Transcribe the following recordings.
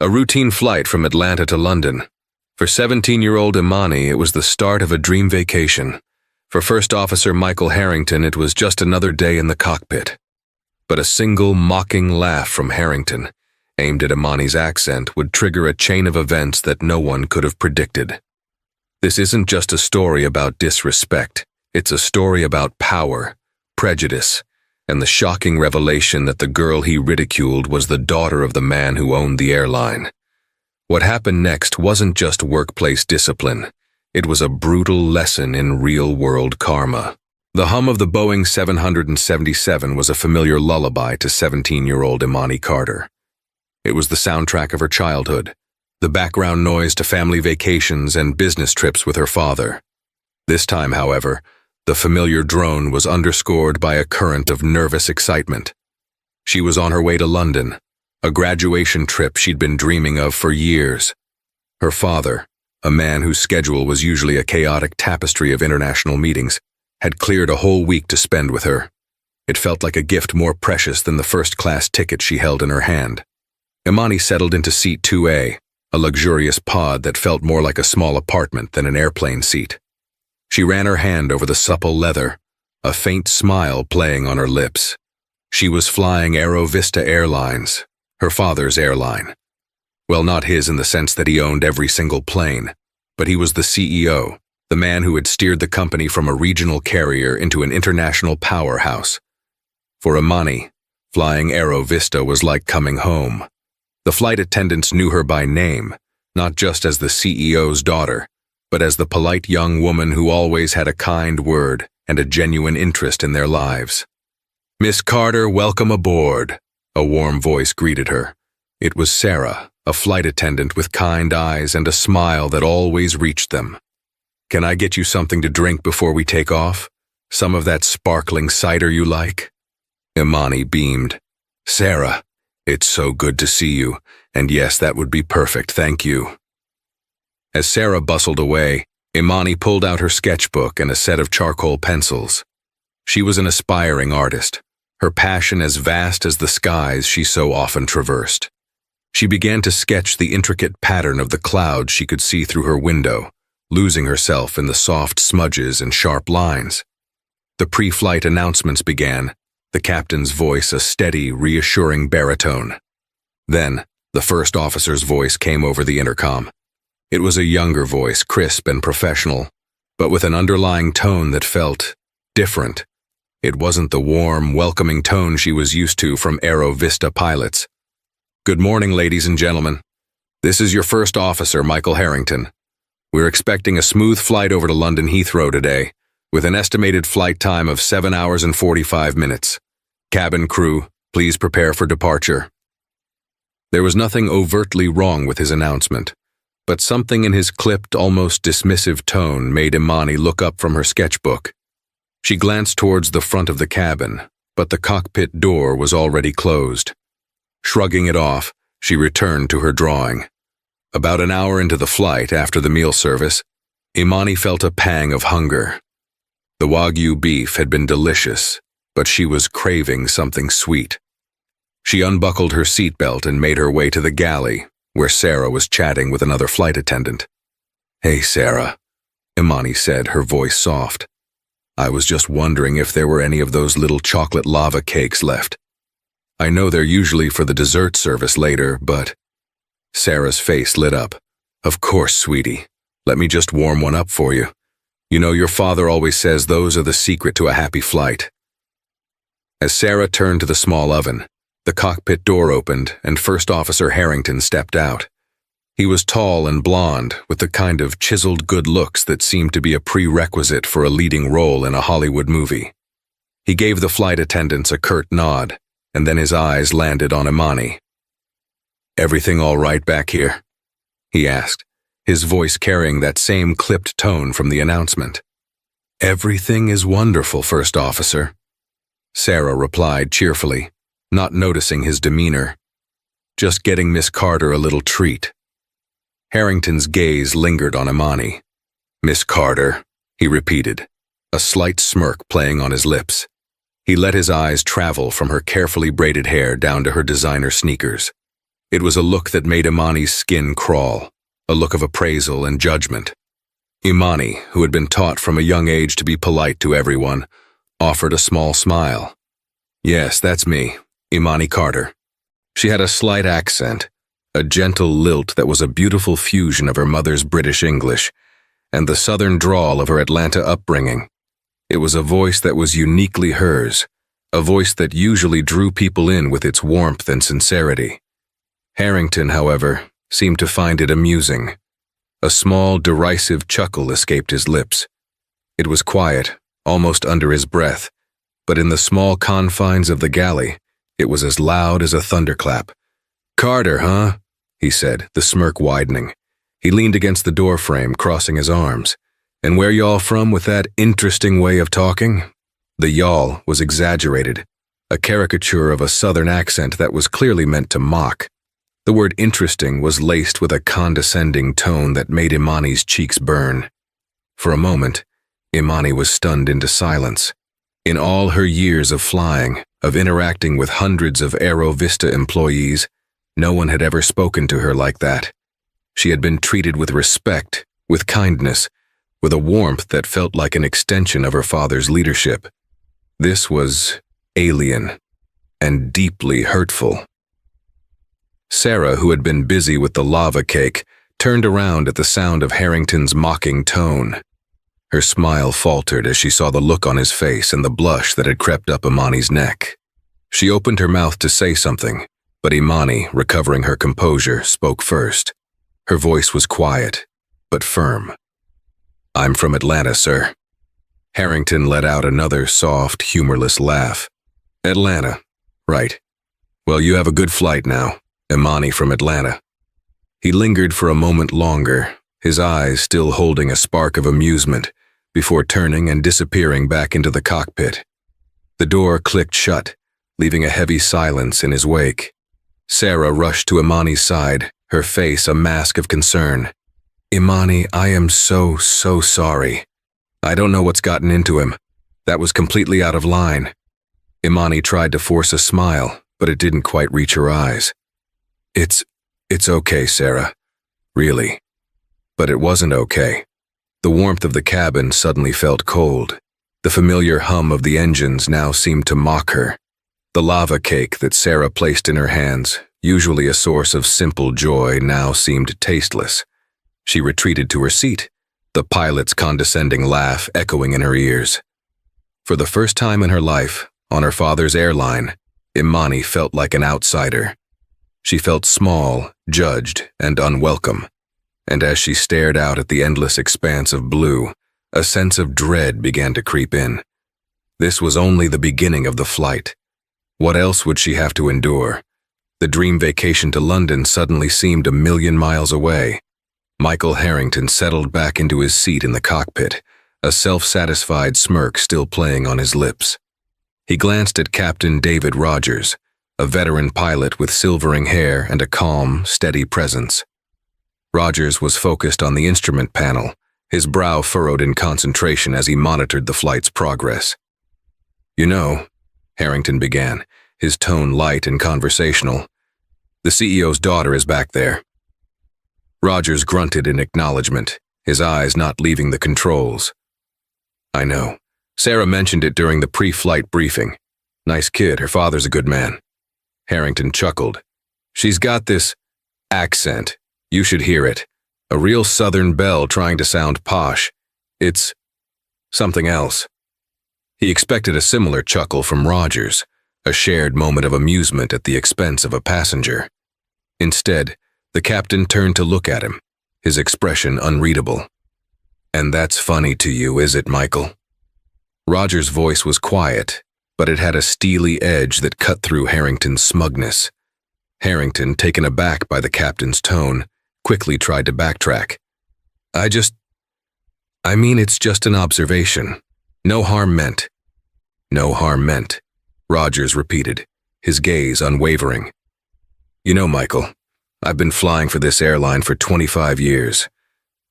A routine flight from Atlanta to London. For 17-year-old Imani, it was the start of a dream vacation. For First Officer Michael Harrington, it was just another day in the cockpit. But a single mocking laugh from Harrington, aimed at Imani's accent, would trigger a chain of events that no one could have predicted. This isn't just a story about disrespect. It's a story about power, prejudice, and the shocking revelation that the girl he ridiculed was the daughter of the man who owned the airline. What happened next wasn't just workplace discipline. It was a brutal lesson in real-world karma. The hum of the Boeing 777 was a familiar lullaby to 17-year-old Imani Carter. It was the soundtrack of her childhood, the background noise to family vacations and business trips with her father. This time, however, the familiar drone was underscored by a current of nervous excitement. She was on her way to London, a graduation trip she'd been dreaming of for years. Her father, a man whose schedule was usually a chaotic tapestry of international meetings, had cleared a whole week to spend with her. It felt like a gift more precious than the first-class ticket she held in her hand. Imani settled into seat 2A, a luxurious pod that felt more like a small apartment than an airplane seat. She ran her hand over the supple leather, a faint smile playing on her lips. She was flying Aerovista Airlines, her father's airline. Well, not his in the sense that he owned every single plane, but he was the CEO, the man who had steered the company from a regional carrier into an international powerhouse. For Imani, flying Aerovista was like coming home. The flight attendants knew her by name, not just as the CEO's daughter, but as the polite young woman who always had a kind word and a genuine interest in their lives. "Miss Carter, welcome aboard," a warm voice greeted her. It was Sarah, a flight attendant with kind eyes and a smile that always reached them. "Can I get you something to drink before we take off? Some of that sparkling cider you like?" Imani beamed. "Sarah, it's so good to see you, and yes, that would be perfect, thank you." As Sarah bustled away, Imani pulled out her sketchbook and a set of charcoal pencils. She was an aspiring artist, her passion as vast as the skies she so often traversed. She began to sketch the intricate pattern of the clouds she could see through her window, losing herself in the soft smudges and sharp lines. The pre-flight announcements began, the captain's voice a steady, reassuring baritone. Then, the first officer's voice came over the intercom. It was a younger voice, crisp and professional, but with an underlying tone that felt different. It wasn't the warm, welcoming tone she was used to from Aerovista pilots. "Good morning, ladies and gentlemen. This is your first officer, Michael Harrington. We're expecting a smooth flight over to London Heathrow today, with an estimated flight time of 7 hours and 45 minutes. Cabin crew, please prepare for departure." There was nothing overtly wrong with his announcement, but something in his clipped, almost dismissive tone made Imani look up from her sketchbook. She glanced towards the front of the cabin, but the cockpit door was already closed. Shrugging it off, she returned to her drawing. About an hour into the flight, after the meal service, Imani felt a pang of hunger. The Wagyu beef had been delicious, but she was craving something sweet. She unbuckled her seatbelt and made her way to the galley, where Sarah was chatting with another flight attendant. "Hey, Sarah," Imani said, her voice soft. "I was just wondering if there were any of those little chocolate lava cakes left. I know they're usually for the dessert service later, but..." Sarah's face lit up. "Of course, sweetie. Let me just warm one up for you. You know, your father always says those are the secret to a happy flight." As Sarah turned to the small oven, the cockpit door opened and First Officer Harrington stepped out. He was tall and blonde, with the kind of chiseled good looks that seemed to be a prerequisite for a leading role in a Hollywood movie. He gave the flight attendants a curt nod, and then his eyes landed on Imani. "Everything all right back here?" he asked, his voice carrying that same clipped tone from the announcement. "Everything is wonderful, First Officer," Sarah replied cheerfully, not noticing his demeanor. "Just getting Miss Carter a little treat." Harrington's gaze lingered on Imani. "Miss Carter," he repeated, a slight smirk playing on his lips. He let his eyes travel from her carefully braided hair down to her designer sneakers. It was a look that made Imani's skin crawl, a look of appraisal and judgment. Imani, who had been taught from a young age to be polite to everyone, offered a small smile. "Yes, that's me, Imani Carter." She had a slight accent, a gentle lilt that was a beautiful fusion of her mother's British English and the southern drawl of her Atlanta upbringing. It was a voice that was uniquely hers, a voice that usually drew people in with its warmth and sincerity. Harrington, however, seemed to find it amusing. A small, derisive chuckle escaped his lips. It was quiet, almost under his breath, but in the small confines of the galley, it was as loud as a thunderclap. "Carter, huh?" he said, the smirk widening. He leaned against the doorframe, crossing his arms. "And where y'all from with that interesting way of talking?" The y'all was exaggerated, a caricature of a southern accent that was clearly meant to mock. The word interesting was laced with a condescending tone that made Imani's cheeks burn. For a moment, Imani was stunned into silence. In all her years of flying, of interacting with hundreds of Aero Vista employees, no one had ever spoken to her like that. She had been treated with respect, with kindness, with a warmth that felt like an extension of her father's leadership. This was alien and deeply hurtful. Sarah, who had been busy with the lava cake, turned around at the sound of Harrington's mocking tone. Her smile faltered as she saw the look on his face and the blush that had crept up Imani's neck. She opened her mouth to say something, but Imani, recovering her composure, spoke first. Her voice was quiet, but firm. "I'm from Atlanta, sir." Harrington let out another soft, humorless laugh. "Atlanta, right. Well, you have a good flight now, Imani from Atlanta." He lingered for a moment longer, his eyes still holding a spark of amusement, before turning and disappearing back into the cockpit. The door clicked shut, leaving a heavy silence in his wake. Sarah rushed to Imani's side, her face a mask of concern. "Imani, I am so sorry. I don't know what's gotten into him. That was completely out of line." Imani tried to force a smile, but it didn't quite reach her eyes. It's okay, Sarah. Really." But it wasn't okay. The warmth of the cabin suddenly felt cold. The familiar hum of the engines now seemed to mock her. The lava cake that Sarah placed in her hands, usually a source of simple joy, now seemed tasteless. She retreated to her seat, the pilot's condescending laugh echoing in her ears. For the first time in her life, on her father's airline, Imani felt like an outsider. She felt small, judged, and unwelcome. And as she stared out at the endless expanse of blue, a sense of dread began to creep in. This was only the beginning of the flight. What else would she have to endure? The dream vacation to London suddenly seemed a million miles away. Michael Harrington settled back into his seat in the cockpit, a self-satisfied smirk still playing on his lips. He glanced at Captain David Rogers, a veteran pilot with silvering hair and a calm, steady presence. Rogers was focused on the instrument panel, his brow furrowed in concentration as he monitored the flight's progress. "You know," Harrington began, his tone light and conversational, "the CEO's daughter is back there." Rogers grunted in acknowledgement, his eyes not leaving the controls. "I know. Sarah mentioned it during the pre-flight briefing. Nice kid, her father's a good man." Harrington chuckled. "She's got this accent. You should hear it. A real southern belle trying to sound posh. It's something else." He expected a similar chuckle from Rogers, a shared moment of amusement at the expense of a passenger. Instead, the captain turned to look at him, his expression unreadable. "And that's funny to you, is it, Michael?" Rogers' voice was quiet, but it had a steely edge that cut through Harrington's smugness. Harrington, taken aback by the captain's tone, quickly tried to backtrack. I mean, it's just an observation. No harm meant." "No harm meant," Rogers repeated, his gaze unwavering. "You know, Michael, I've been flying for this airline for 25 years.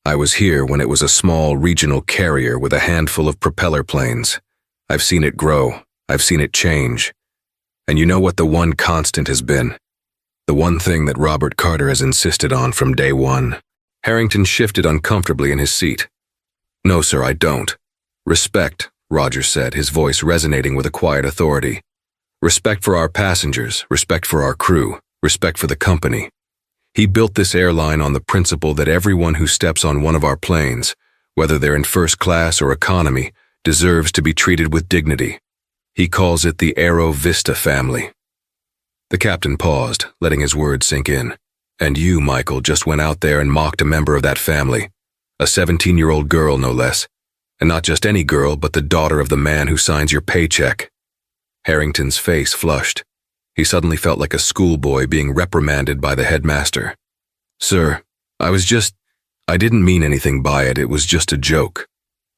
I was here when it was a small regional carrier with a handful of propeller planes. I've seen it grow. I've seen it change. And you know what the one constant has been? The one thing that Robert Carter has insisted on from day one. Harrington shifted uncomfortably in his seat. No, sir, I don't. Respect, Rogers said, his voice resonating with a quiet authority. Respect for our passengers, respect for our crew, respect for the company. He built this airline on the principle that everyone who steps on one of our planes, whether they're in first class or economy, deserves to be treated with dignity. He calls it the Aero Vista family. The captain paused, letting his words sink in. And you, Michael, just went out there and mocked a member of that family. A 17-year-old girl, no less. And not just any girl, but the daughter of the man who signs your paycheck. Harrington's face flushed. He suddenly felt like a schoolboy being reprimanded by the headmaster. Sir, I didn't mean anything by it. It was just a joke.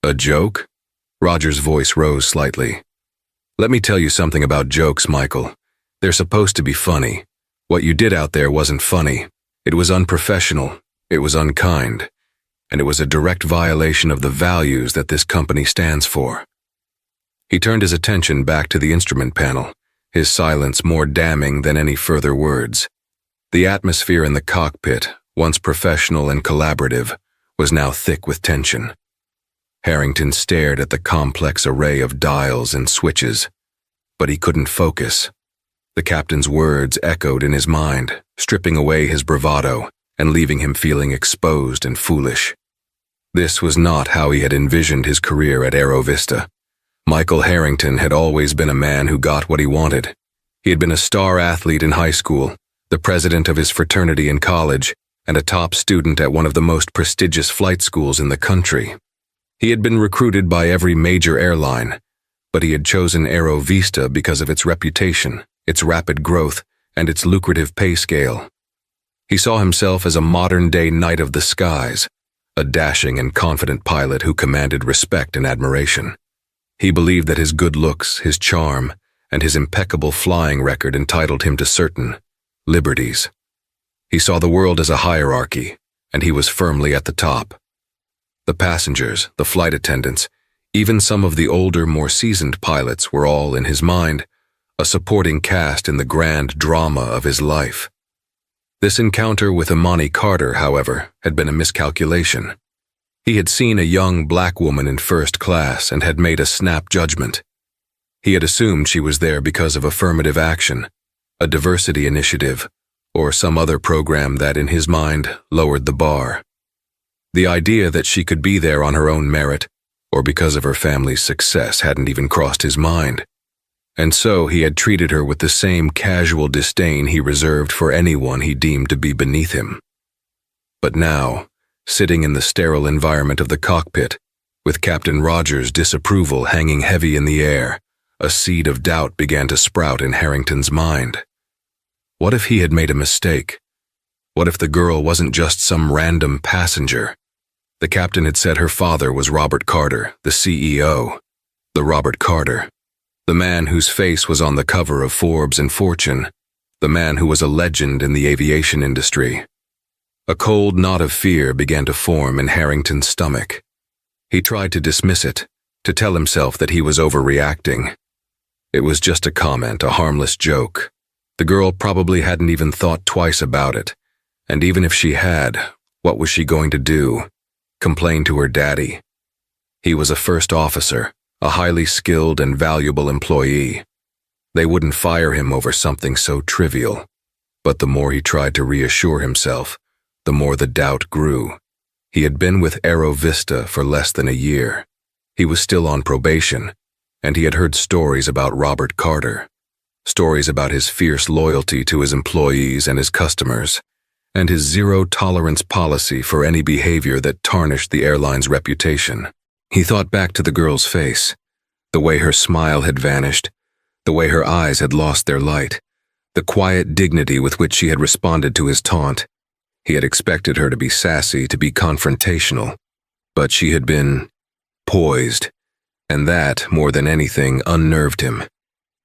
A joke? Roger's voice rose slightly. Let me tell you something about jokes, Michael. They're supposed to be funny. What you did out there wasn't funny. It was unprofessional. It was unkind. And it was a direct violation of the values that this company stands for. He turned his attention back to the instrument panel, his silence more damning than any further words. The atmosphere in the cockpit, once professional and collaborative, was now thick with tension. Harrington stared at the complex array of dials and switches, but he couldn't focus. The captain's words echoed in his mind, stripping away his bravado and leaving him feeling exposed and foolish. This was not how he had envisioned his career at Aero Vista. Michael Harrington had always been a man who got what he wanted. He had been a star athlete in high school, the president of his fraternity in college, and a top student at one of the most prestigious flight schools in the country. He had been recruited by every major airline, but he had chosen Aero Vista because of its reputation, its rapid growth, and its lucrative pay scale. He saw himself as a modern-day knight of the skies, a dashing and confident pilot who commanded respect and admiration. He believed that his good looks, his charm, and his impeccable flying record entitled him to certain liberties. He saw the world as a hierarchy, and he was firmly at the top. The passengers, the flight attendants, even some of the older, more seasoned pilots were all, in his mind, a supporting cast in the grand drama of his life. This encounter with Imani Carter, however, had been a miscalculation. He had seen a young black woman in first class and had made a snap judgment. He had assumed she was there because of affirmative action, a diversity initiative, or some other program that, in his mind, lowered the bar. The idea that she could be there on her own merit, or because of her family's success, hadn't even crossed his mind. And so he had treated her with the same casual disdain he reserved for anyone he deemed to be beneath him. But now, sitting in the sterile environment of the cockpit, with Captain Rogers' disapproval hanging heavy in the air, a seed of doubt began to sprout in Harrington's mind. What if he had made a mistake? What if the girl wasn't just some random passenger? The captain had said her father was Robert Carter, the CEO. The Robert Carter. The man whose face was on the cover of Forbes and Fortune. The man who was a legend in the aviation industry. A cold knot of fear began to form in Harrington's stomach. He tried to dismiss it, to tell himself that he was overreacting. It was just a comment, a harmless joke. The girl probably hadn't even thought twice about it. And even if she had, what was she going to do? Complain to her daddy? He was a first officer, a highly skilled and valuable employee. They wouldn't fire him over something so trivial. But the more he tried to reassure himself, the more the doubt grew. He had been with Aero Vista for less than a year. He was still on probation, and he had heard stories about Robert Carter. Stories about his fierce loyalty to his employees and his customers, and his zero-tolerance policy for any behavior that tarnished the airline's reputation. He thought back to the girl's face, the way her smile had vanished, the way her eyes had lost their light, the quiet dignity with which she had responded to his taunt. He had expected her to be sassy, to be confrontational, but she had been poised, and that, more than anything, unnerved him.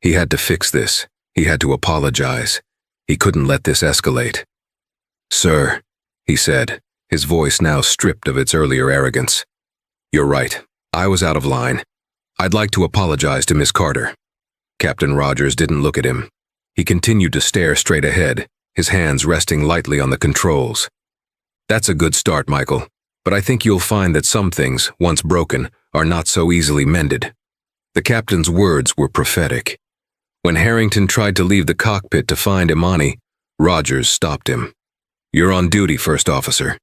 He had to fix this. He had to apologize. He couldn't let this escalate. "Sir," he said, his voice now stripped of its earlier arrogance. "You're right. I was out of line. I'd like to apologize to Miss Carter." Captain Rogers didn't look at him. He continued to stare straight ahead, his hands resting lightly on the controls. "That's a good start, Michael, but I think you'll find that some things, once broken, are not so easily mended." The captain's words were prophetic. When Harrington tried to leave the cockpit to find Imani, Rogers stopped him. "You're on duty, First Officer.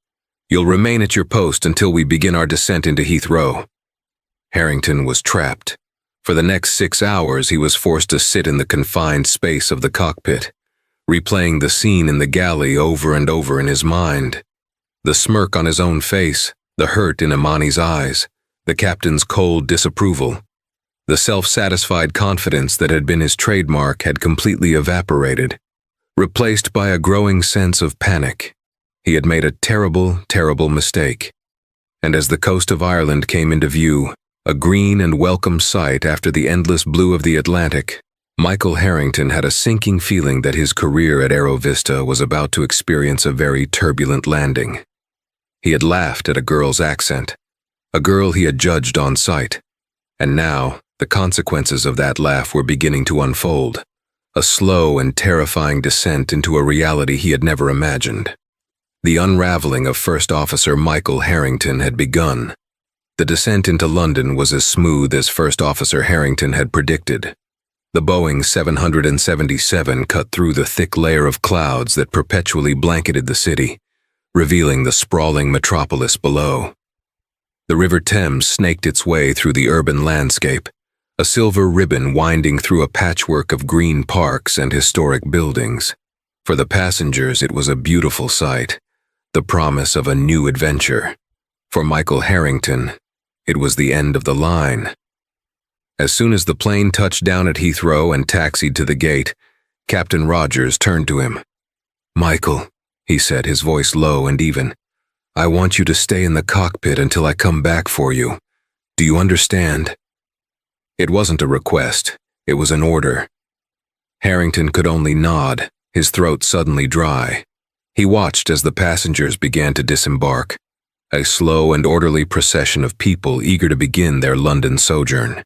You'll remain at your post until we begin our descent into Heathrow." Harrington was trapped. For the next 6 hours, he was forced to sit in the confined space of the cockpit, replaying the scene in the galley over and over in his mind. The smirk on his own face, the hurt in Imani's eyes, the captain's cold disapproval. The self-satisfied confidence that had been his trademark had completely evaporated, replaced by a growing sense of panic. He had made a terrible, terrible mistake. And as the coast of Ireland came into view, a green and welcome sight after the endless blue of the Atlantic, Michael Harrington had a sinking feeling that his career at Aero Vista was about to experience a very turbulent landing. He had laughed at a girl's accent, a girl he had judged on sight, and now the consequences of that laugh were beginning to unfold, a slow and terrifying descent into a reality he had never imagined. The unraveling of First Officer Michael Harrington had begun. The descent into London was as smooth as First Officer Harrington had predicted. The Boeing 777 cut through the thick layer of clouds that perpetually blanketed the city, revealing the sprawling metropolis below. The River Thames snaked its way through the urban landscape, a silver ribbon winding through a patchwork of green parks and historic buildings. For the passengers, it was a beautiful sight, the promise of a new adventure. For Michael Harrington, it was the end of the line. As soon as the plane touched down at Heathrow and taxied to the gate, Captain Rogers turned to him. "Michael," he said, his voice low and even, "I want you to stay in the cockpit until I come back for you. Do you understand?" It wasn't a request, it was an order. Harrington could only nod, his throat suddenly dry. He watched as the passengers began to disembark, a slow and orderly procession of people eager to begin their London sojourn.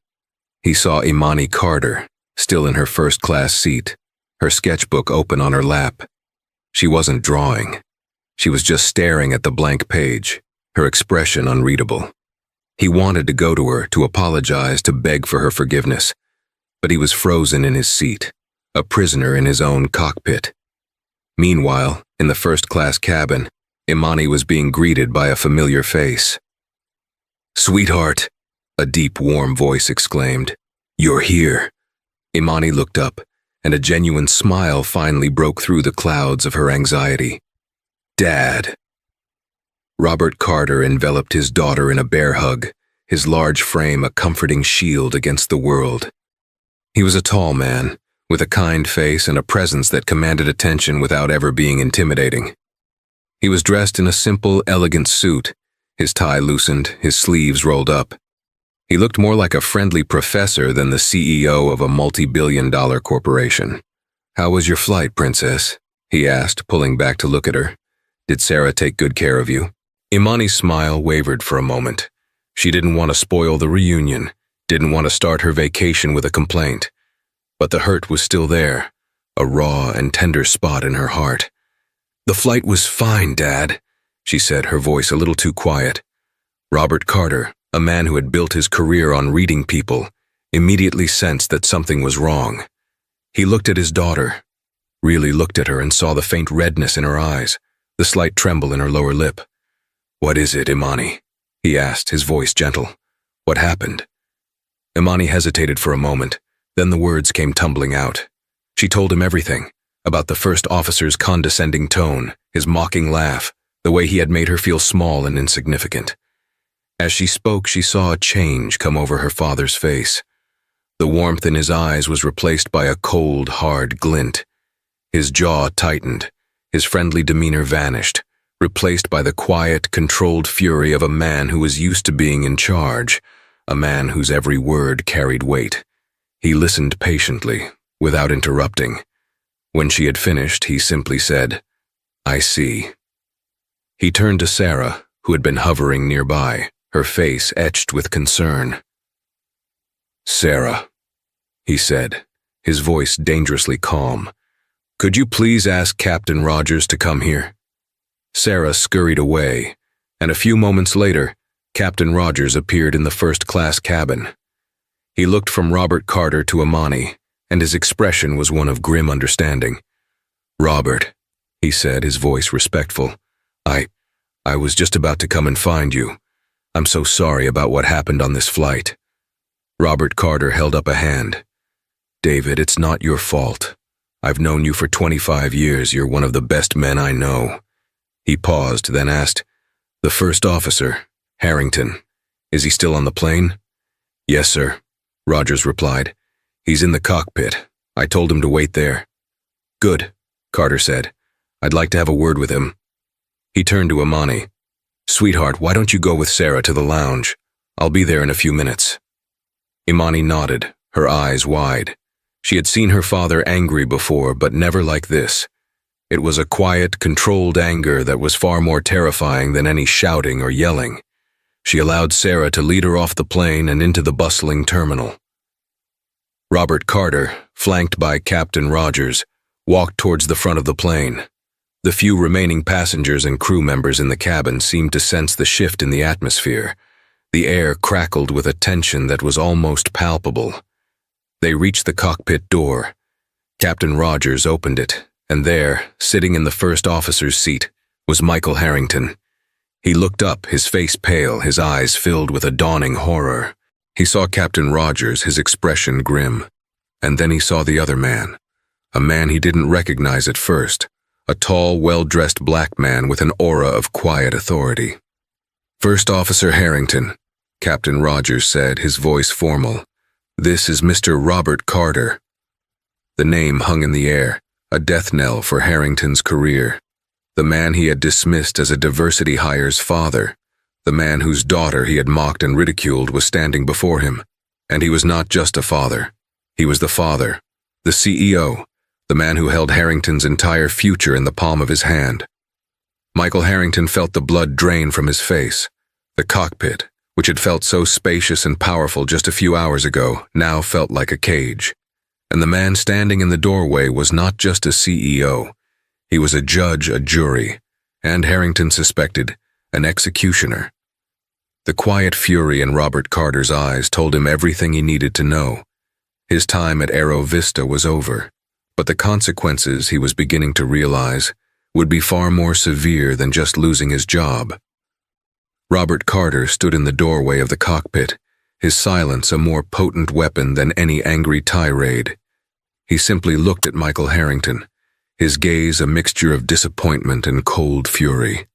He saw Imani Carter, still in her first-class seat, her sketchbook open on her lap. She wasn't drawing. She was just staring at the blank page, her expression unreadable. He wanted to go to her, to apologize, to beg for her forgiveness, but he was frozen in his seat, a prisoner in his own cockpit. Meanwhile, in the first-class cabin, Imani was being greeted by a familiar face. "Sweetheart," a deep, warm voice exclaimed. "You're here." Imani looked up, and a genuine smile finally broke through the clouds of her anxiety. "Dad." Robert Carter enveloped his daughter in a bear hug, his large frame a comforting shield against the world. He was a tall man, with a kind face and a presence that commanded attention without ever being intimidating. He was dressed in a simple, elegant suit, his tie loosened, his sleeves rolled up. He looked more like a friendly professor than the CEO of a multi-billion-dollar corporation. "How was your flight, Princess?" he asked, pulling back to look at her. "Did Sarah take good care of you?" Imani's smile wavered for a moment. She didn't want to spoil the reunion, didn't want to start her vacation with a complaint. But the hurt was still there, a raw and tender spot in her heart. "The flight was fine, Dad," she said, her voice a little too quiet. Robert Carter, a man who had built his career on reading people, immediately sensed that something was wrong. He looked at his daughter, really looked at her and saw the faint redness in her eyes, the slight tremble in her lower lip. "What is it, Imani?" he asked, his voice gentle. "What happened?" Imani hesitated for a moment, then the words came tumbling out. She told him everything, about the first officer's condescending tone, his mocking laugh, the way he had made her feel small and insignificant. As she spoke, she saw a change come over her father's face. The warmth in his eyes was replaced by a cold, hard glint. His jaw tightened, his friendly demeanor vanished, replaced by the quiet, controlled fury of a man who was used to being in charge, a man whose every word carried weight. He listened patiently, without interrupting. When she had finished, he simply said, "I see." He turned to Sarah, who had been hovering nearby, her face etched with concern. "Sarah," he said, his voice dangerously calm, Could you please ask Captain Rogers to come here?" Sarah scurried away, and a few moments later, Captain Rogers appeared in the first-class cabin. He looked from Robert Carter to Imani, and his expression was one of grim understanding. "Robert," he said, his voice respectful, I was just about to come and find you. I'm so sorry about what happened on this flight." Robert Carter held up a hand. "David, it's not your fault. I've known you for 25 years. You're one of the best men I know." He paused, then asked, "The first officer, Harrington, is he still on the plane?" "Yes, sir," Rogers replied. "He's in the cockpit. I told him to wait there." "Good," Carter said. "I'd like to have a word with him." He turned to Imani. "Sweetheart, why don't you go with Sarah to the lounge? I'll be there in a few minutes." Imani nodded, her eyes wide. She had seen her father angry before, but never like this. It was a quiet, controlled anger that was far more terrifying than any shouting or yelling. She allowed Sarah to lead her off the plane and into the bustling terminal. Robert Carter, flanked by Captain Rogers, walked towards the front of the plane. The few remaining passengers and crew members in the cabin seemed to sense the shift in the atmosphere. The air crackled with a tension that was almost palpable. They reached the cockpit door. Captain Rogers opened it, and there, sitting in the first officer's seat, was Michael Harrington. He looked up, his face pale, his eyes filled with a dawning horror. He saw Captain Rogers, his expression grim. And then he saw the other man, a man he didn't recognize at first, a tall, well-dressed black man with an aura of quiet authority. "First Officer Harrington," Captain Rogers said, his voice formal. "This is Mr. Robert Carter." The name hung in the air, a death knell for Harrington's career. The man he had dismissed as a diversity hire's father, the man whose daughter he had mocked and ridiculed, was standing before him. And he was not just a father. He was the father, the CEO, the man who held Harrington's entire future in the palm of his hand. Michael Harrington felt the blood drain from his face. The cockpit, which had felt so spacious and powerful just a few hours ago, now felt like a cage. And the man standing in the doorway was not just a CEO. He was a judge, a jury, and Harrington suspected, an executioner. The quiet fury in Robert Carter's eyes told him everything he needed to know. His time at Aero Vista was over, but the consequences, he was beginning to realize, would be far more severe than just losing his job. Robert Carter stood in the doorway of the cockpit, his silence a more potent weapon than any angry tirade. He simply looked at Michael Harrington, his gaze a mixture of disappointment and cold fury.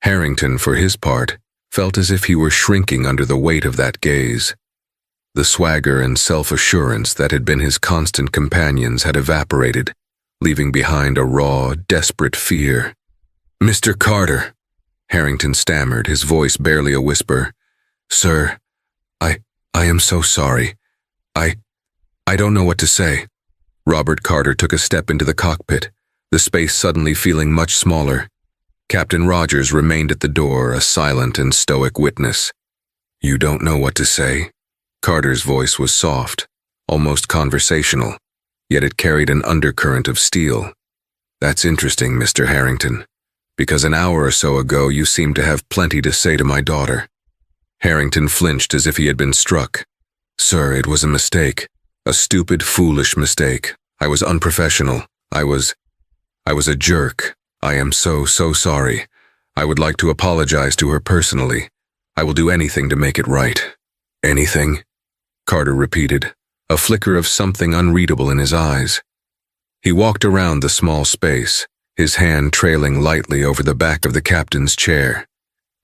Harrington, for his part, felt as if he were shrinking under the weight of that gaze. The swagger and self-assurance that had been his constant companions had evaporated, leaving behind a raw, desperate fear. "Mr. Carter," Harrington stammered, his voice barely a whisper. "Sir, I am so sorry. I don't know what to say." Robert Carter took a step into the cockpit, the space suddenly feeling much smaller. Captain Rogers remained at the door, a silent and stoic witness. "You don't know what to say?" Carter's voice was soft, almost conversational, yet it carried an undercurrent of steel. "That's interesting, Mr. Harrington, because an hour or so ago you seemed to have plenty to say to my daughter." Harrington flinched as if he had been struck. "Sir, it was a mistake. A stupid, foolish mistake. I was unprofessional. I was a jerk. I am so sorry. I would like to apologize to her personally. I will do anything to make it right." "Anything?" Carter repeated, a flicker of something unreadable in his eyes. He walked around the small space, his hand trailing lightly over the back of the captain's chair.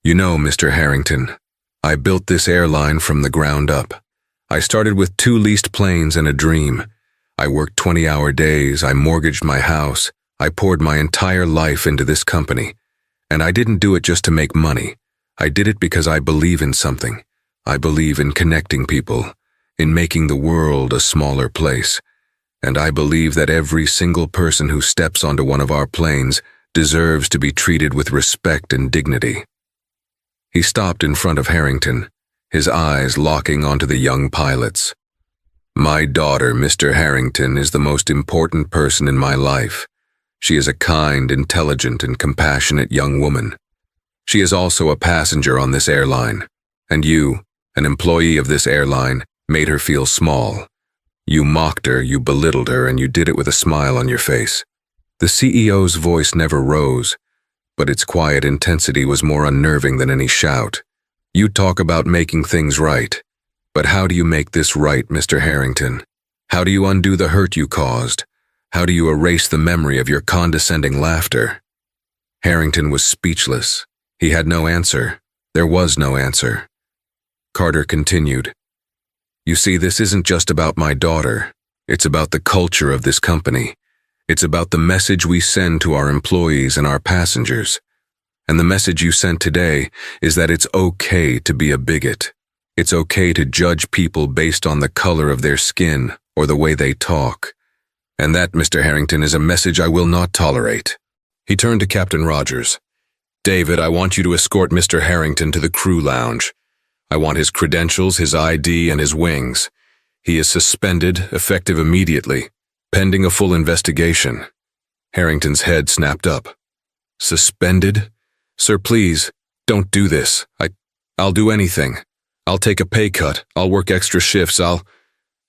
"You know, Mr. Harrington, I built this airline from the ground up. I started with 2 leased planes and a dream. I worked 20-hour days, I mortgaged my house, I poured my entire life into this company. And I didn't do it just to make money. I did it because I believe in something. I believe in connecting people, in making the world a smaller place. And I believe that every single person who steps onto one of our planes deserves to be treated with respect and dignity." He stopped in front of Harrington, his eyes locking onto the young pilot's. My daughter, Mr. Harrington, is the most important person in my life. She is a kind, intelligent, and compassionate young woman. She is also a passenger on this airline, and you, an employee of this airline, made her feel small. You mocked her, you belittled her, and you did it with a smile on your face. The CEO's voice never rose, but its quiet intensity was more unnerving than any shout. You talk about making things right, but how do you make this right, Mr. Harrington? How do you undo the hurt you caused? How do you erase the memory of your condescending laughter? Harrington was speechless. He had no answer. There was no answer. Carter continued. You see, this isn't just about my daughter. It's about the culture of this company. It's about the message we send to our employees and our passengers. And the message you sent today is that it's okay to be a bigot. It's okay to judge people based on the color of their skin or the way they talk. And that, Mr. Harrington, is a message I will not tolerate. He turned to Captain Rogers. David, I want you to escort Mr. Harrington to the crew lounge. I want his credentials, his ID, and his wings. He is suspended, effective immediately, pending a full investigation. Harrington's head snapped up. Suspended? Sir, please, don't do this. I'll do anything. I'll take a pay cut. I'll work extra shifts. I'll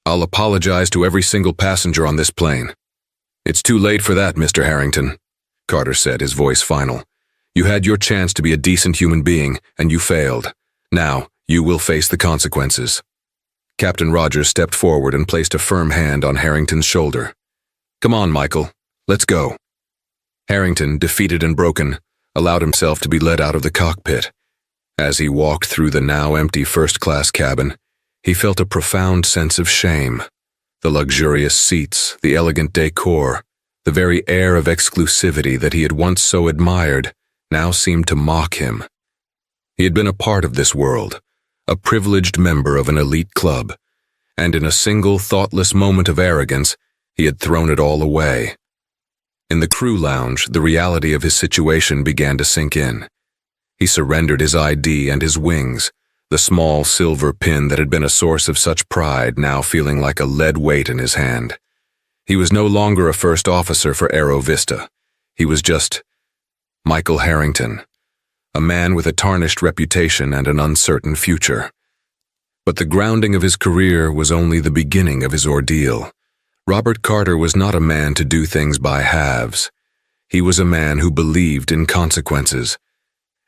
apologize to every single passenger on this plane. It's too late for that, Mr. Harrington, Carter said, his voice final. You had your chance to be a decent human being, and you failed. Now, you will face the consequences. Captain Rogers stepped forward and placed a firm hand on Harrington's shoulder. Come on, Michael. Let's go. Harrington, defeated and broken, allowed himself to be led out of the cockpit. As he walked through the now empty first-class cabin, he felt a profound sense of shame. The luxurious seats, the elegant decor, the very air of exclusivity that he had once so admired now seemed to mock him. He had been a part of this world, a privileged member of an elite club, and in a single thoughtless moment of arrogance, he had thrown it all away. In the crew lounge, the reality of his situation began to sink in. He surrendered his ID and his wings, the small silver pin that had been a source of such pride now feeling like a lead weight in his hand. He was no longer a first officer for Aero Vista. He was just Michael Harrington, a man with a tarnished reputation and an uncertain future. But the grounding of his career was only the beginning of his ordeal. Robert Carter was not a man to do things by halves. He was a man who believed in consequences,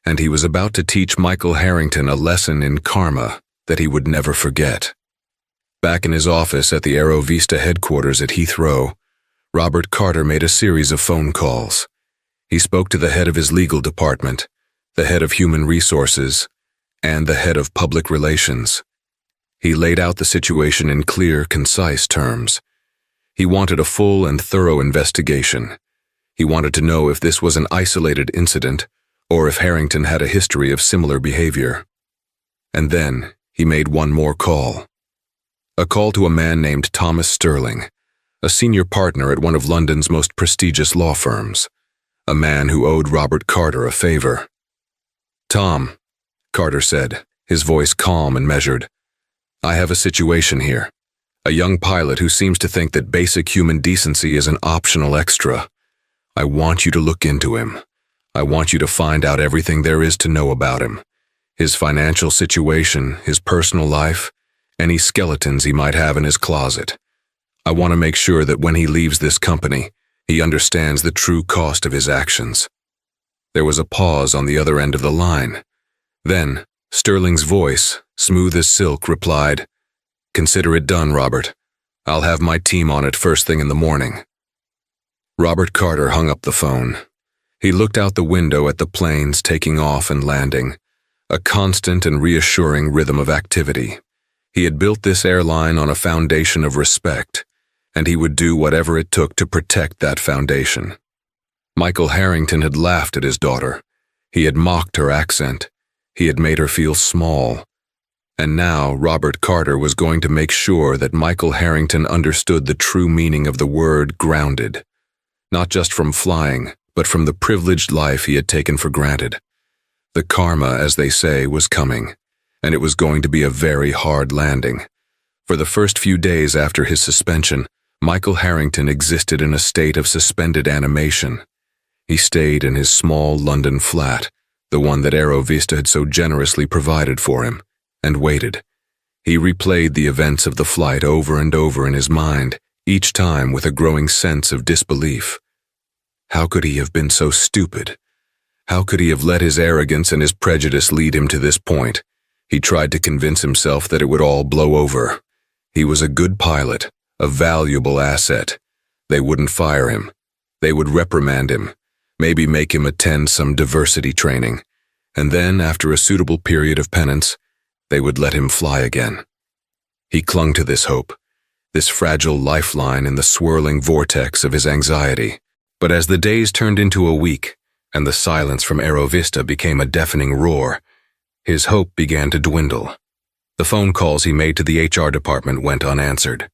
and he was about to teach Michael Harrington a lesson in karma that he would never forget. Back in his office at the Aero Vista headquarters at Heathrow, Robert Carter made a series of phone calls. He spoke to the head of his legal department, the head of human resources, and the head of public relations. He laid out the situation in clear, concise terms. He wanted a full and thorough investigation. He wanted to know if this was an isolated incident or if Harrington had a history of similar behavior. And then he made one more call. A call to a man named Thomas Sterling, a senior partner at one of London's most prestigious law firms, a man who owed Robert Carter a favor. Tom, Carter said, his voice calm and measured, I have a situation here. A young pilot who seems to think that basic human decency is an optional extra. I want you to look into him. I want you to find out everything there is to know about him. His financial situation, his personal life, any skeletons he might have in his closet. I want to make sure that when he leaves this company, he understands the true cost of his actions. There was a pause on the other end of the line. Then, Sterling's voice, smooth as silk, replied, Consider it done, Robert. I'll have my team on it first thing in the morning. Robert Carter hung up the phone. He looked out the window at the planes taking off and landing, a constant and reassuring rhythm of activity. He had built this airline on a foundation of respect, and he would do whatever it took to protect that foundation. Michael Harrington had laughed at his daughter. He had mocked her accent. He had made her feel small. And now Robert Carter was going to make sure that Michael Harrington understood the true meaning of the word grounded, not just from flying, but from the privileged life he had taken for granted. The karma, as they say, was coming, and it was going to be a very hard landing. For the first few days after his suspension, Michael Harrington existed in a state of suspended animation. He stayed in his small London flat, the one that Aero Vista had so generously provided for him, and waited. He replayed the events of the flight over and over in his mind, each time with a growing sense of disbelief. How could he have been so stupid? How could he have let his arrogance and his prejudice lead him to this point? He tried to convince himself that it would all blow over. He was a good pilot, a valuable asset. They wouldn't fire him. They would reprimand him, maybe make him attend some diversity training, and then, after a suitable period of penance, they would let him fly again. He clung to this hope, this fragile lifeline in the swirling vortex of his anxiety. But as the days turned into a week, and the silence from Aero Vista became a deafening roar, his hope began to dwindle. The phone calls he made to the HR department went unanswered.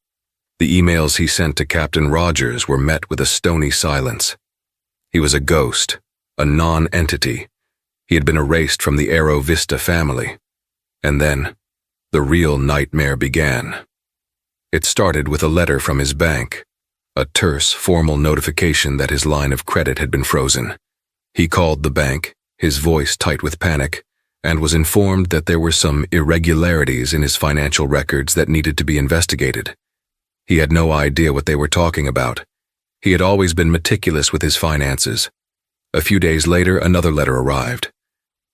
The emails he sent to Captain Rogers were met with a stony silence. He was a ghost, a non-entity. He had been erased from the Aero Vista family. And then, the real nightmare began. It started with a letter from his bank, a terse, formal notification that his line of credit had been frozen. He called the bank, his voice tight with panic, and was informed that there were some irregularities in his financial records that needed to be investigated. He had no idea what they were talking about. He had always been meticulous with his finances. A few days later, another letter arrived.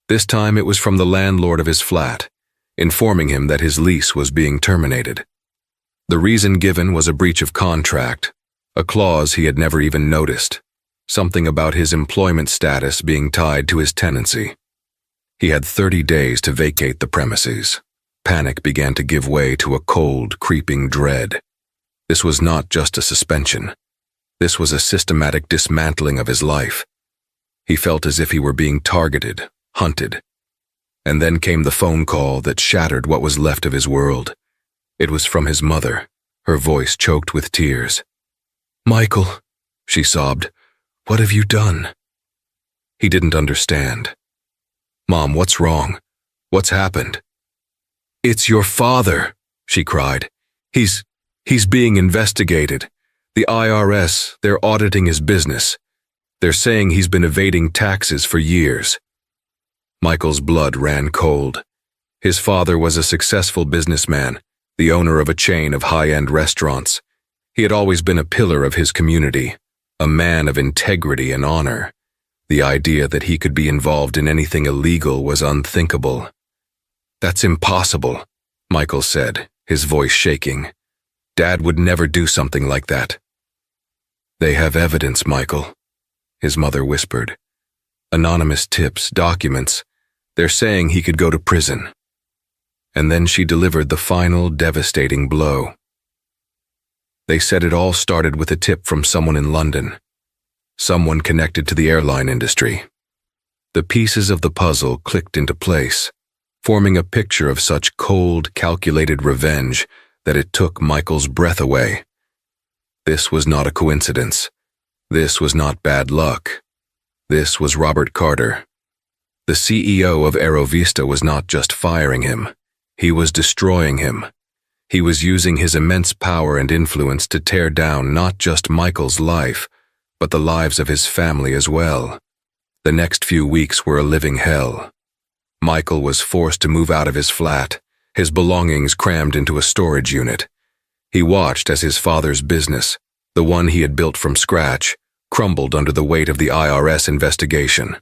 This time it was from the landlord of his flat, informing him that his lease was being terminated. The reason given was a breach of contract, a clause he had never even noticed, something about his employment status being tied to his tenancy. He had 30 days to vacate the premises. Panic began to give way to a cold, creeping dread. This was not just a suspension. This was a systematic dismantling of his life. He felt as if he were being targeted, hunted. And then came the phone call that shattered what was left of his world. It was from his mother, her voice choked with tears. "Michael," she sobbed, "what have you done?" He didn't understand. "Mom, what's wrong? What's happened?" "It's your father," she cried. He's being investigated. The IRS, they're auditing his business. They're saying he's been evading taxes for years." Michael's blood ran cold. His father was a successful businessman, the owner of a chain of high-end restaurants. He had always been a pillar of his community, a man of integrity and honor. The idea that he could be involved in anything illegal was unthinkable. "That's impossible," Michael said, his voice shaking. "Dad would never do something like that." "They have evidence, Michael," his mother whispered. "Anonymous tips, documents. They're saying he could go to prison." And then she delivered the final, devastating blow. They said it all started with a tip from someone in London, someone connected to the airline industry. The pieces of the puzzle clicked into place, forming a picture of such cold, calculated revenge that it took Michael's breath away. This was not a coincidence. This was not bad luck. This was Robert Carter. The CEO of Aero Vista was not just firing him. He was destroying him. He was using his immense power and influence to tear down not just Michael's life, but the lives of his family as well. The next few weeks were a living hell. Michael was forced to move out of his flat, his belongings crammed into a storage unit. He watched as his father's business, the one he had built from scratch, crumbled under the weight of the IRS investigation.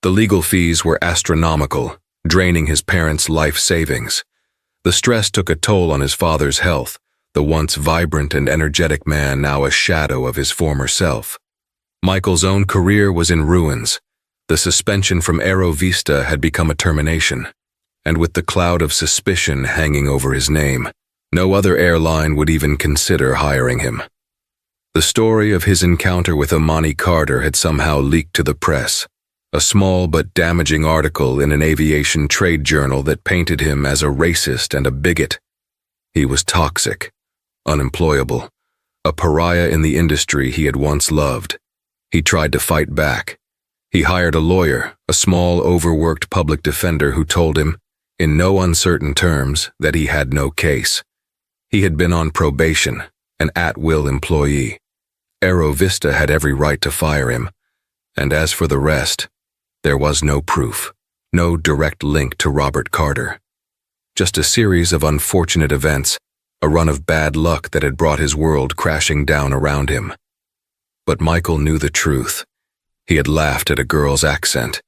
The legal fees were astronomical, draining his parents' life savings. The stress took a toll on his father's health, the once vibrant and energetic man now a shadow of his former self. Michael's own career was in ruins. The suspension from Aero Vista had become a termination, and with the cloud of suspicion hanging over his name, no other airline would even consider hiring him. The story of his encounter with Imani Carter had somehow leaked to the press, a small but damaging article in an aviation trade journal that painted him as a racist and a bigot. He was toxic, unemployable, a pariah in the industry he had once loved. He tried to fight back. He hired a lawyer, a small, overworked public defender who told him, in no uncertain terms, that he had no case. He had been on probation, an at-will employee. Aero Vista had every right to fire him, and as for the rest, there was no proof, no direct link to Robert Carter. Just a series of unfortunate events, a run of bad luck that had brought his world crashing down around him. But Michael knew the truth. He had laughed at a girl's accent.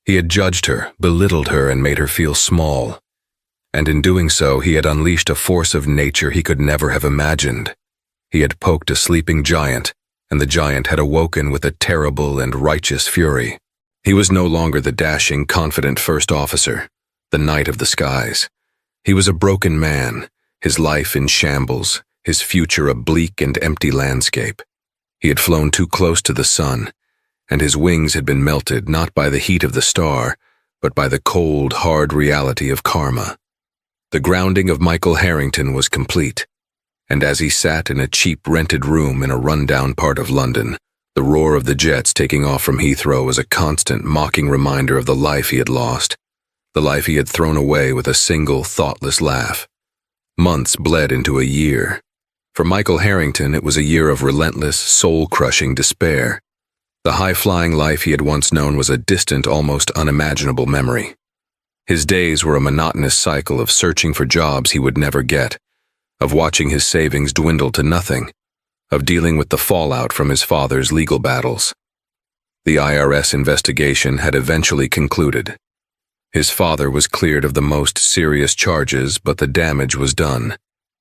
He had judged her, belittled her, and made her feel small. And in doing so, he had unleashed a force of nature he could never have imagined. He had poked a sleeping giant, and the giant had awoken with a terrible and righteous fury. He was no longer the dashing, confident first officer, the knight of the skies. He was a broken man, his life in shambles, his future a bleak and empty landscape. He had flown too close to the sun, and his wings had been melted not by the heat of the star, but by the cold, hard reality of karma. The grounding of Michael Harrington was complete, and as he sat in a cheap rented room in a rundown part of London, the roar of the jets taking off from Heathrow was a constant, mocking reminder of the life he had lost, the life he had thrown away with a single, thoughtless laugh. Months bled into a year. For Michael Harrington, it was a year of relentless, soul-crushing despair. The high-flying life he had once known was a distant, almost unimaginable memory. His days were a monotonous cycle of searching for jobs he would never get, of watching his savings dwindle to nothing, of dealing with the fallout from his father's legal battles. The IRS investigation had eventually concluded. His father was cleared of the most serious charges, but the damage was done.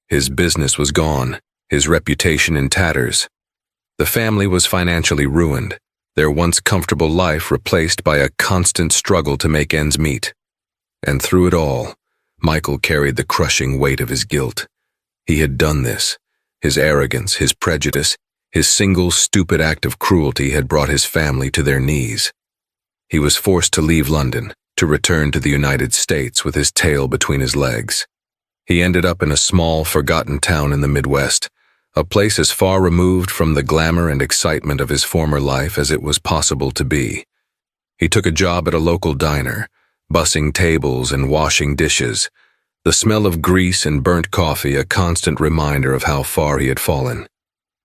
His business was gone, his reputation in tatters. The family was financially ruined, their once comfortable life replaced by a constant struggle to make ends meet. And through it all, Michael carried the crushing weight of his guilt. He had done this. His arrogance, his prejudice, his single stupid act of cruelty had brought his family to their knees. He was forced to leave London, to return to the United States with his tail between his legs. He ended up in a small, forgotten town in the Midwest, a place as far removed from the glamour and excitement of his former life as it was possible to be. He took a job at a local diner, bussing tables and washing dishes, the smell of grease and burnt coffee a constant reminder of how far he had fallen.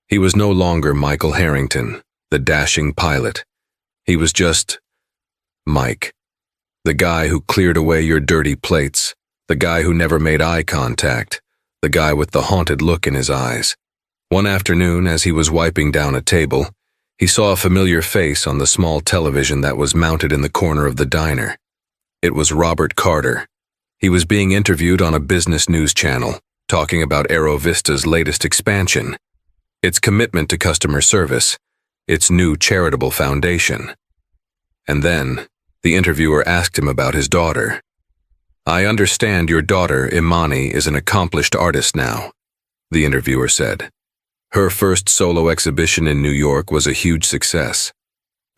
He was no longer Michael Harrington, the dashing pilot. He was just Mike, the guy who cleared away your dirty plates, the guy who never made eye contact, the guy with the haunted look in his eyes. One afternoon, as he was wiping down a table, he saw a familiar face on the small television that was mounted in the corner of the diner. It was Robert Carter. He was being interviewed on a business news channel, talking about Aero Vista's latest expansion, its commitment to customer service, its new charitable foundation. And then, the interviewer asked him about his daughter. "I understand your daughter, Imani, is an accomplished artist now," the interviewer said. Her first solo exhibition in New York was a huge success.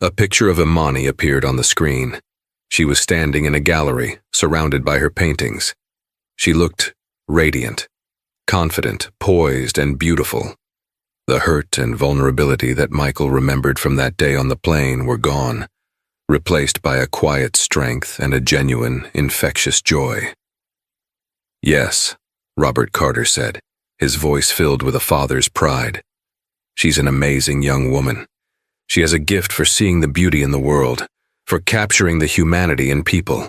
A picture of Imani appeared on the screen. She was standing in a gallery, surrounded by her paintings. She looked radiant, confident, poised, and beautiful. The hurt and vulnerability that Michael remembered from that day on the plane were gone, replaced by a quiet strength and a genuine, infectious joy. "Yes," Robert Carter said, his voice filled with a father's pride. "She's an amazing young woman. She has a gift for seeing the beauty in the world, for capturing the humanity in people.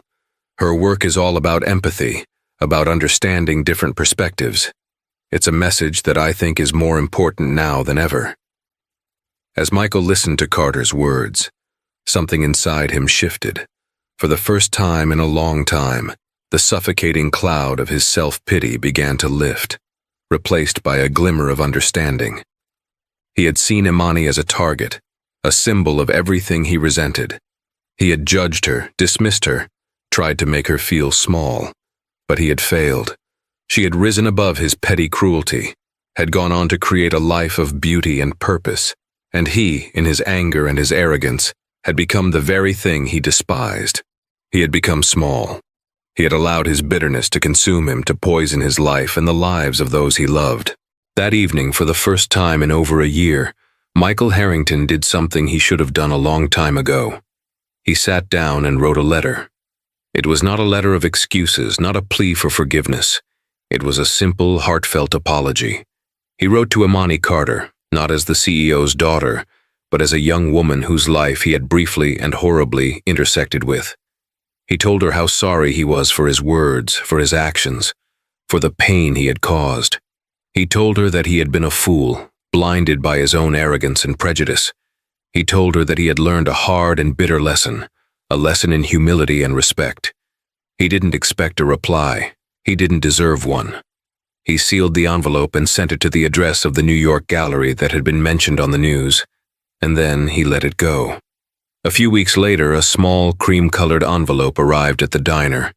Her work is all about empathy, about understanding different perspectives. It's a message that I think is more important now than ever." As Michael listened to Carter's words, something inside him shifted. For the first time in a long time, the suffocating cloud of his self-pity began to lift, replaced by a glimmer of understanding. He had seen Imani as a target, a symbol of everything he resented. He had judged her, dismissed her, tried to make her feel small, but he had failed. She had risen above his petty cruelty, had gone on to create a life of beauty and purpose, and he, in his anger and his arrogance, had become the very thing he despised. He had become small. He had allowed his bitterness to consume him, to poison his life and the lives of those he loved. That evening, for the first time in over a year, Michael Harrington did something he should have done a long time ago. He sat down and wrote a letter. It was not a letter of excuses, not a plea for forgiveness. It was a simple, heartfelt apology. He wrote to Imani Carter, not as the CEO's daughter, but as a young woman whose life he had briefly and horribly intersected with. He told her how sorry he was for his words, for his actions, for the pain he had caused. He told her that he had been a fool, blinded by his own arrogance and prejudice. He told her that he had learned a hard and bitter lesson, a lesson in humility and respect. He didn't expect a reply. He didn't deserve one. He sealed the envelope and sent it to the address of the New York gallery that had been mentioned on the news, and then he let it go. A few weeks later, a small, cream-colored envelope arrived at the diner.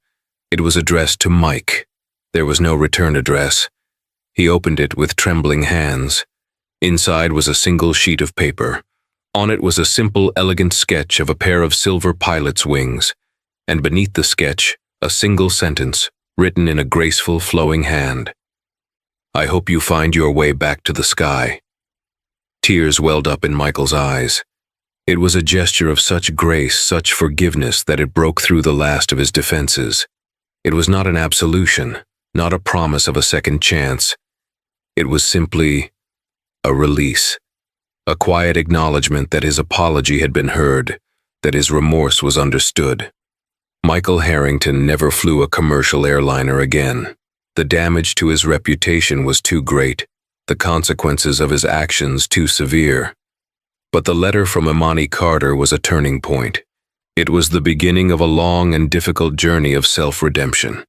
It was addressed to Mike. There was no return address. He opened it with trembling hands. Inside was a single sheet of paper. On it was a simple, elegant sketch of a pair of silver pilot's wings, and beneath the sketch, a single sentence, written in a graceful, flowing hand. "I hope you find your way back to the sky." Tears welled up in Michael's eyes. It was a gesture of such grace, such forgiveness, that it broke through the last of his defenses. It was not an absolution, not a promise of a second chance. It was simply a release, a quiet acknowledgement that his apology had been heard, that his remorse was understood. Michael Harrington never flew a commercial airliner again. The damage to his reputation was too great, the consequences of his actions too severe. But the letter from Imani Carter was a turning point. It was the beginning of a long and difficult journey of self-redemption.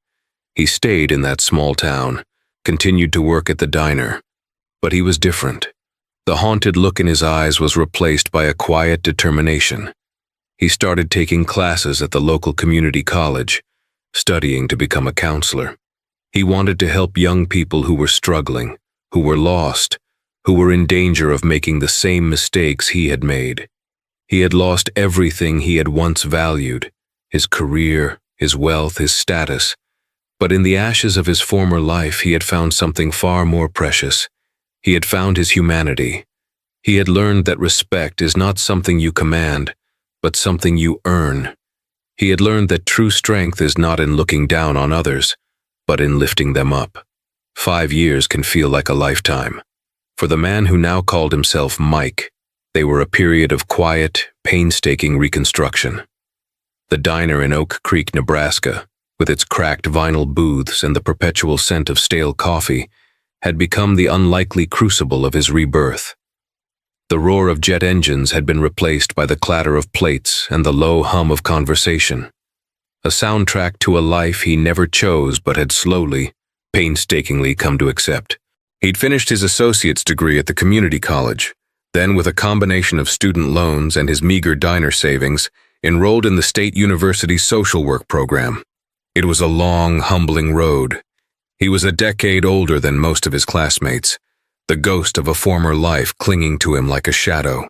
He stayed in that small town, continued to work at the diner, but he was different. The haunted look in his eyes was replaced by a quiet determination. He started taking classes at the local community college, studying to become a counselor. He wanted to help young people who were struggling, who were lost, who were in danger of making the same mistakes he had made. He had lost everything he had once valued, his career, his wealth, his status. But in the ashes of his former life, he had found something far more precious. He had found his humanity. He had learned that respect is not something you command, but something you earn. He had learned that true strength is not in looking down on others, but in lifting them up. 5 years can feel like a lifetime. For the man who now called himself Mike, they were a period of quiet, painstaking reconstruction. The diner in Oak Creek, Nebraska, with its cracked vinyl booths and the perpetual scent of stale coffee, had become the unlikely crucible of his rebirth. The roar of jet engines had been replaced by the clatter of plates and the low hum of conversation. A soundtrack to a life he never chose but had slowly, painstakingly come to accept. He'd finished his associate's degree at the community college, then with a combination of student loans and his meager diner savings, enrolled in the State University's social work program. It was a long, humbling road. He was a decade older than most of his classmates, the ghost of a former life clinging to him like a shadow.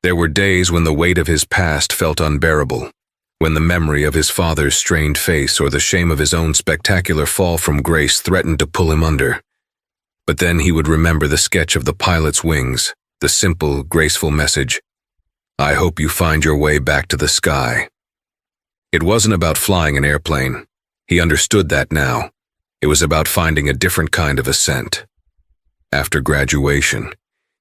There were days when the weight of his past felt unbearable, when the memory of his father's strained face or the shame of his own spectacular fall from grace threatened to pull him under. But then he would remember the sketch of the pilot's wings, the simple, graceful message, "I hope you find your way back to the sky." It wasn't about flying an airplane. He understood that now. It was about finding a different kind of ascent. After graduation,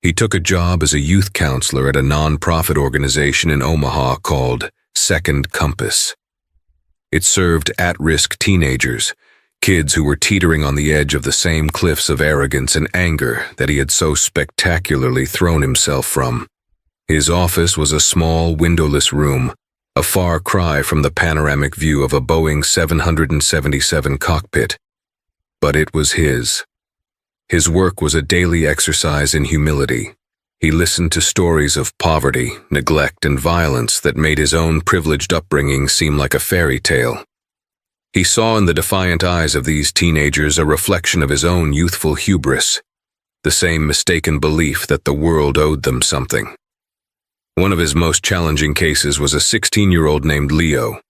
he took a job as a youth counselor at a non-profit organization in Omaha called Second Compass. It served at-risk teenagers, kids who were teetering on the edge of the same cliffs of arrogance and anger that he had so spectacularly thrown himself from. His office was a small, windowless room, a far cry from the panoramic view of a Boeing 777 cockpit. But it was his. His work was a daily exercise in humility. He listened to stories of poverty, neglect, and violence that made his own privileged upbringing seem like a fairy tale. He saw in the defiant eyes of these teenagers a reflection of his own youthful hubris, the same mistaken belief that the world owed them something. One of his most challenging cases was a 16-year-old named Leo.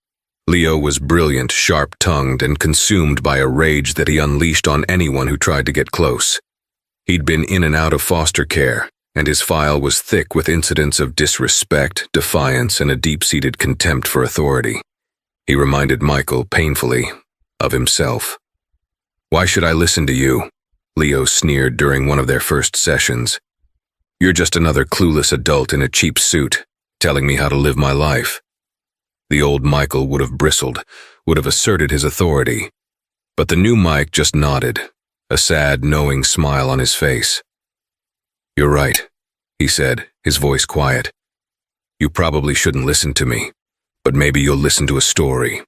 Leo was brilliant, sharp-tongued, and consumed by a rage that he unleashed on anyone who tried to get close. He'd been in and out of foster care, and his file was thick with incidents of disrespect, defiance, and a deep-seated contempt for authority. He reminded Michael, painfully, of himself. "Why should I listen to you?" Leo sneered during one of their first sessions. "You're just another clueless adult in a cheap suit, telling me how to live my life." The old Michael would have bristled, would have asserted his authority. But the new Mike just nodded, a sad, knowing smile on his face. "You're right," he said, his voice quiet. "You probably shouldn't listen to me, but maybe you'll listen to a story."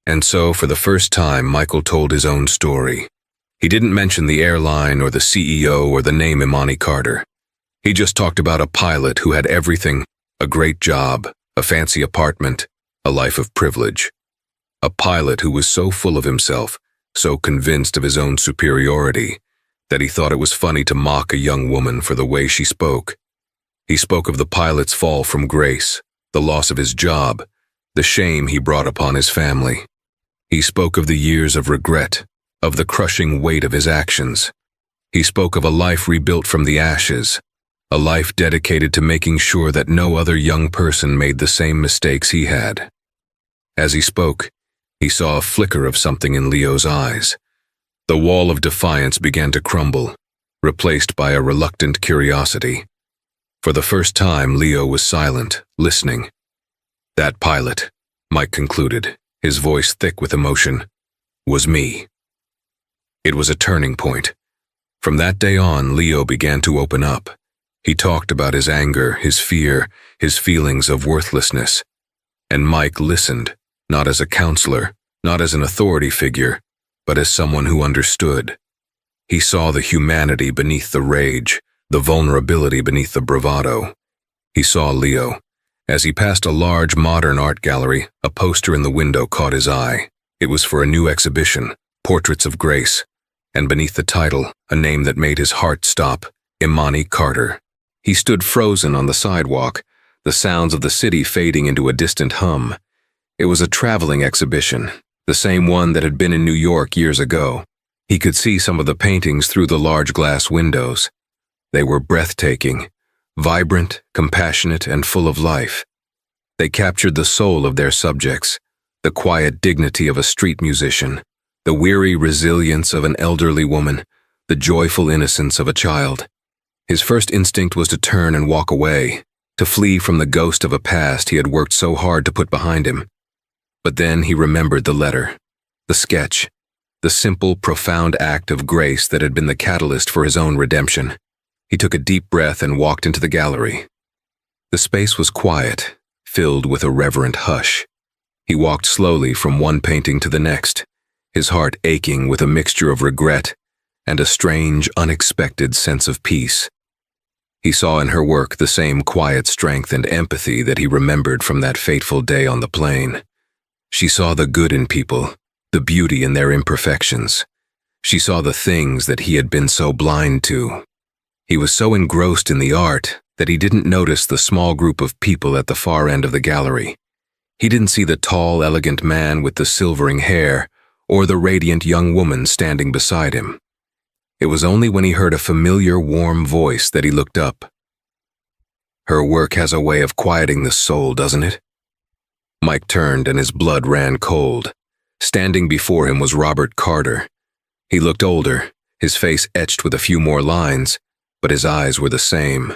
And so, for the first time, Michael told his own story. He didn't mention the airline or the CEO or the name Imani Carter. He just talked about a pilot who had everything: a great job, a fancy apartment, a life of privilege. A pilot who was so full of himself, so convinced of his own superiority, that he thought it was funny to mock a young woman for the way she spoke. He spoke of the pilot's fall from grace, the loss of his job, the shame he brought upon his family. He spoke of the years of regret, of the crushing weight of his actions. He spoke of a life rebuilt from the ashes, a life dedicated to making sure that no other young person made the same mistakes he had. As he spoke, he saw a flicker of something in Leo's eyes. The wall of defiance began to crumble, replaced by a reluctant curiosity. For the first time, Leo was silent, listening. "That pilot," Mike concluded, his voice thick with emotion, "was me." It was a turning point. From that day on, Leo began to open up. He talked about his anger, his fear, his feelings of worthlessness. And Mike listened, not as a counselor, not as an authority figure, but as someone who understood. He saw the humanity beneath the rage, the vulnerability beneath the bravado. He saw Leo. As he passed a large modern art gallery, a poster in the window caught his eye. It was for a new exhibition, Portraits of Grace, and beneath the title, a name that made his heart stop: Imani Carter. He stood frozen on the sidewalk, the sounds of the city fading into a distant hum. It was a traveling exhibition, the same one that had been in New York years ago. He could see some of the paintings through the large glass windows. They were breathtaking, vibrant, compassionate, and full of life. They captured the soul of their subjects, the quiet dignity of a street musician, the weary resilience of an elderly woman, the joyful innocence of a child. His first instinct was to turn and walk away, to flee from the ghost of a past he had worked so hard to put behind him. But then he remembered the letter, the sketch, the simple, profound act of grace that had been the catalyst for his own redemption. He took a deep breath and walked into the gallery. The space was quiet, filled with a reverent hush. He walked slowly from one painting to the next, his heart aching with a mixture of regret and a strange, unexpected sense of peace. He saw in her work the same quiet strength and empathy that he remembered from that fateful day on the plane. She saw the good in people, the beauty in their imperfections. She saw the things that he had been so blind to. He was so engrossed in the art that he didn't notice the small group of people at the far end of the gallery. He didn't see the tall, elegant man with the silvering hair or the radiant young woman standing beside him. It was only when he heard a familiar, warm voice that he looked up. "Her work has a way of quieting the soul, doesn't it?" Mike turned and his blood ran cold. Standing before him was Robert Carter. He looked older, his face etched with a few more lines, but his eyes were the same,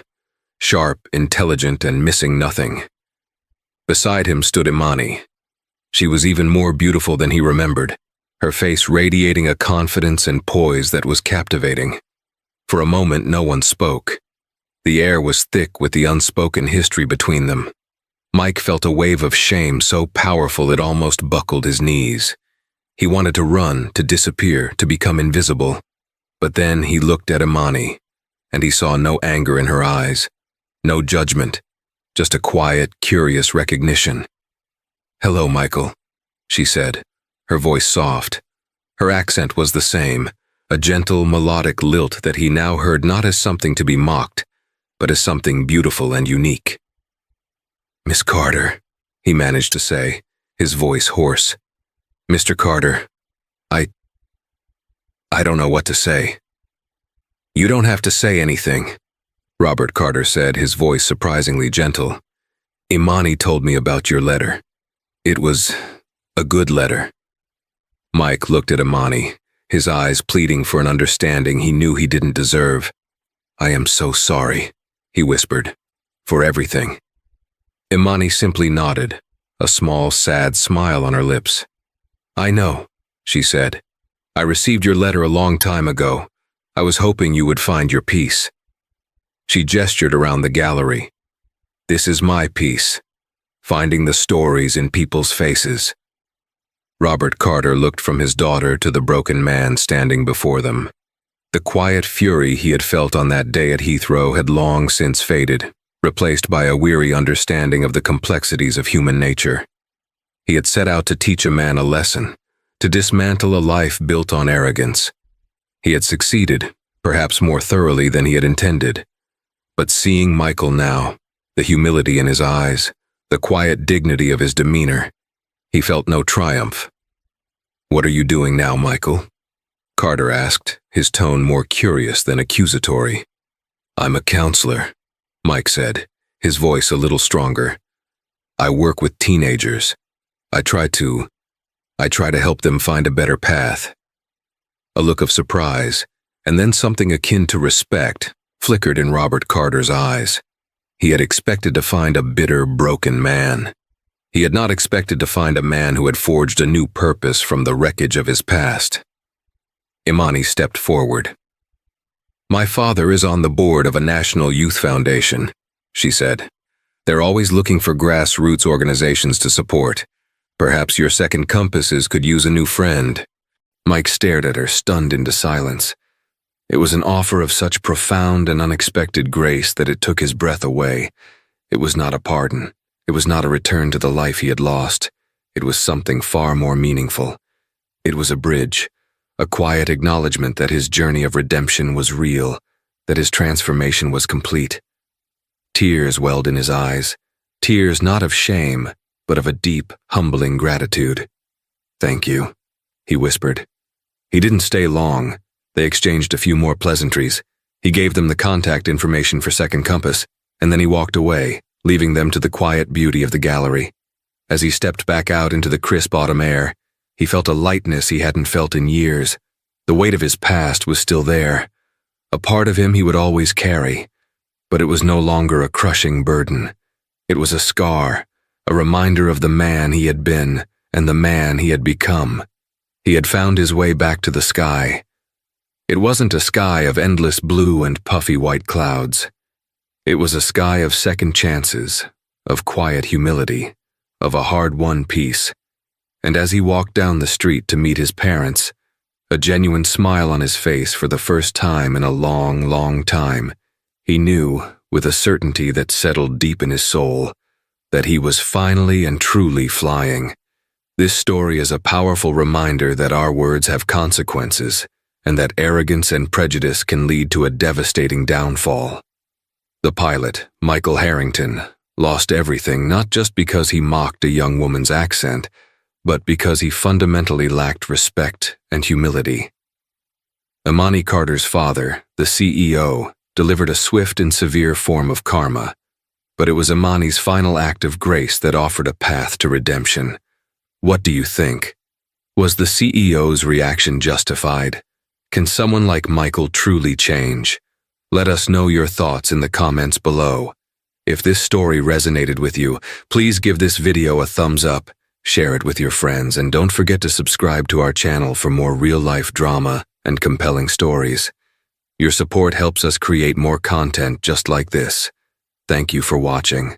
sharp, intelligent, and missing nothing. Beside him stood Imani. She was even more beautiful than he remembered, her face radiating a confidence and poise that was captivating. For a moment, no one spoke. The air was thick with the unspoken history between them. Mike felt a wave of shame so powerful it almost buckled his knees. He wanted to run, to disappear, to become invisible. But then he looked at Imani, and he saw no anger in her eyes, no judgment, just a quiet, curious recognition. "Hello, Michael," she said, her voice soft. Her accent was the same, a gentle, melodic lilt that he now heard not as something to be mocked, but as something beautiful and unique. "Miss Carter," he managed to say, his voice hoarse. "Mr. Carter, I don't know what to say." "You don't have to say anything," Robert Carter said, his voice surprisingly gentle. "Imani told me about your letter. It was a good letter." Mike looked at Imani, his eyes pleading for an understanding he knew he didn't deserve. "I am so sorry," he whispered, "for everything." Imani simply nodded, a small, sad smile on her lips. "I know," she said. "I received your letter a long time ago. I was hoping you would find your peace." She gestured around the gallery. "This is my peace, finding the stories in people's faces." Robert Carter looked from his daughter to the broken man standing before them. The quiet fury he had felt on that day at Heathrow had long since faded, replaced by a weary understanding of the complexities of human nature. He had set out to teach a man a lesson, to dismantle a life built on arrogance. He had succeeded, perhaps more thoroughly than he had intended. But seeing Michael now, the humility in his eyes, the quiet dignity of his demeanor, he felt no triumph. "What are you doing now, Michael?" Carter asked, his tone more curious than accusatory. "I'm a counselor," Mike said, his voice a little stronger. "I work with teenagers. I try to help them find a better path." A look of surprise, and then something akin to respect, flickered in Robert Carter's eyes. He had expected to find a bitter, broken man. He had not expected to find a man who had forged a new purpose from the wreckage of his past. Imani stepped forward. "My father is on the board of a national youth foundation," she said. "They're always looking for grassroots organizations to support. Perhaps your second compasses could use a new friend." Mike stared at her, stunned into silence. It was an offer of such profound and unexpected grace that it took his breath away. It was not a pardon. It was not a return to the life he had lost. It was something far more meaningful. It was a bridge, a quiet acknowledgement that his journey of redemption was real, that his transformation was complete. Tears welled in his eyes, tears not of shame, but of a deep, humbling gratitude. "Thank you," he whispered. He didn't stay long. They exchanged a few more pleasantries. He gave them the contact information for Second Compass, and then he walked away, leaving them to the quiet beauty of the gallery. As he stepped back out into the crisp autumn air, he felt a lightness he hadn't felt in years. The weight of his past was still there, a part of him he would always carry, but it was no longer a crushing burden. It was a scar, a reminder of the man he had been and the man he had become. He had found his way back to the sky. It wasn't a sky of endless blue and puffy white clouds. It was a sky of second chances, of quiet humility, of a hard-won peace. And as he walked down the street to meet his parents, a genuine smile on his face for the first time in a long, long time, he knew, with a certainty that settled deep in his soul, that he was finally and truly flying. This story is a powerful reminder that our words have consequences, and that arrogance and prejudice can lead to a devastating downfall. The pilot, Michael Harrington, lost everything not just because he mocked a young woman's accent, but because he fundamentally lacked respect and humility. Imani Carter's father, the CEO, delivered a swift and severe form of karma, but it was Imani's final act of grace that offered a path to redemption. What do you think? Was the CEO's reaction justified? Can someone like Michael truly change? Let us know your thoughts in the comments below. If this story resonated with you, please give this video a thumbs up, share it with your friends, and don't forget to subscribe to our channel for more real-life drama and compelling stories. Your support helps us create more content just like this. Thank you for watching.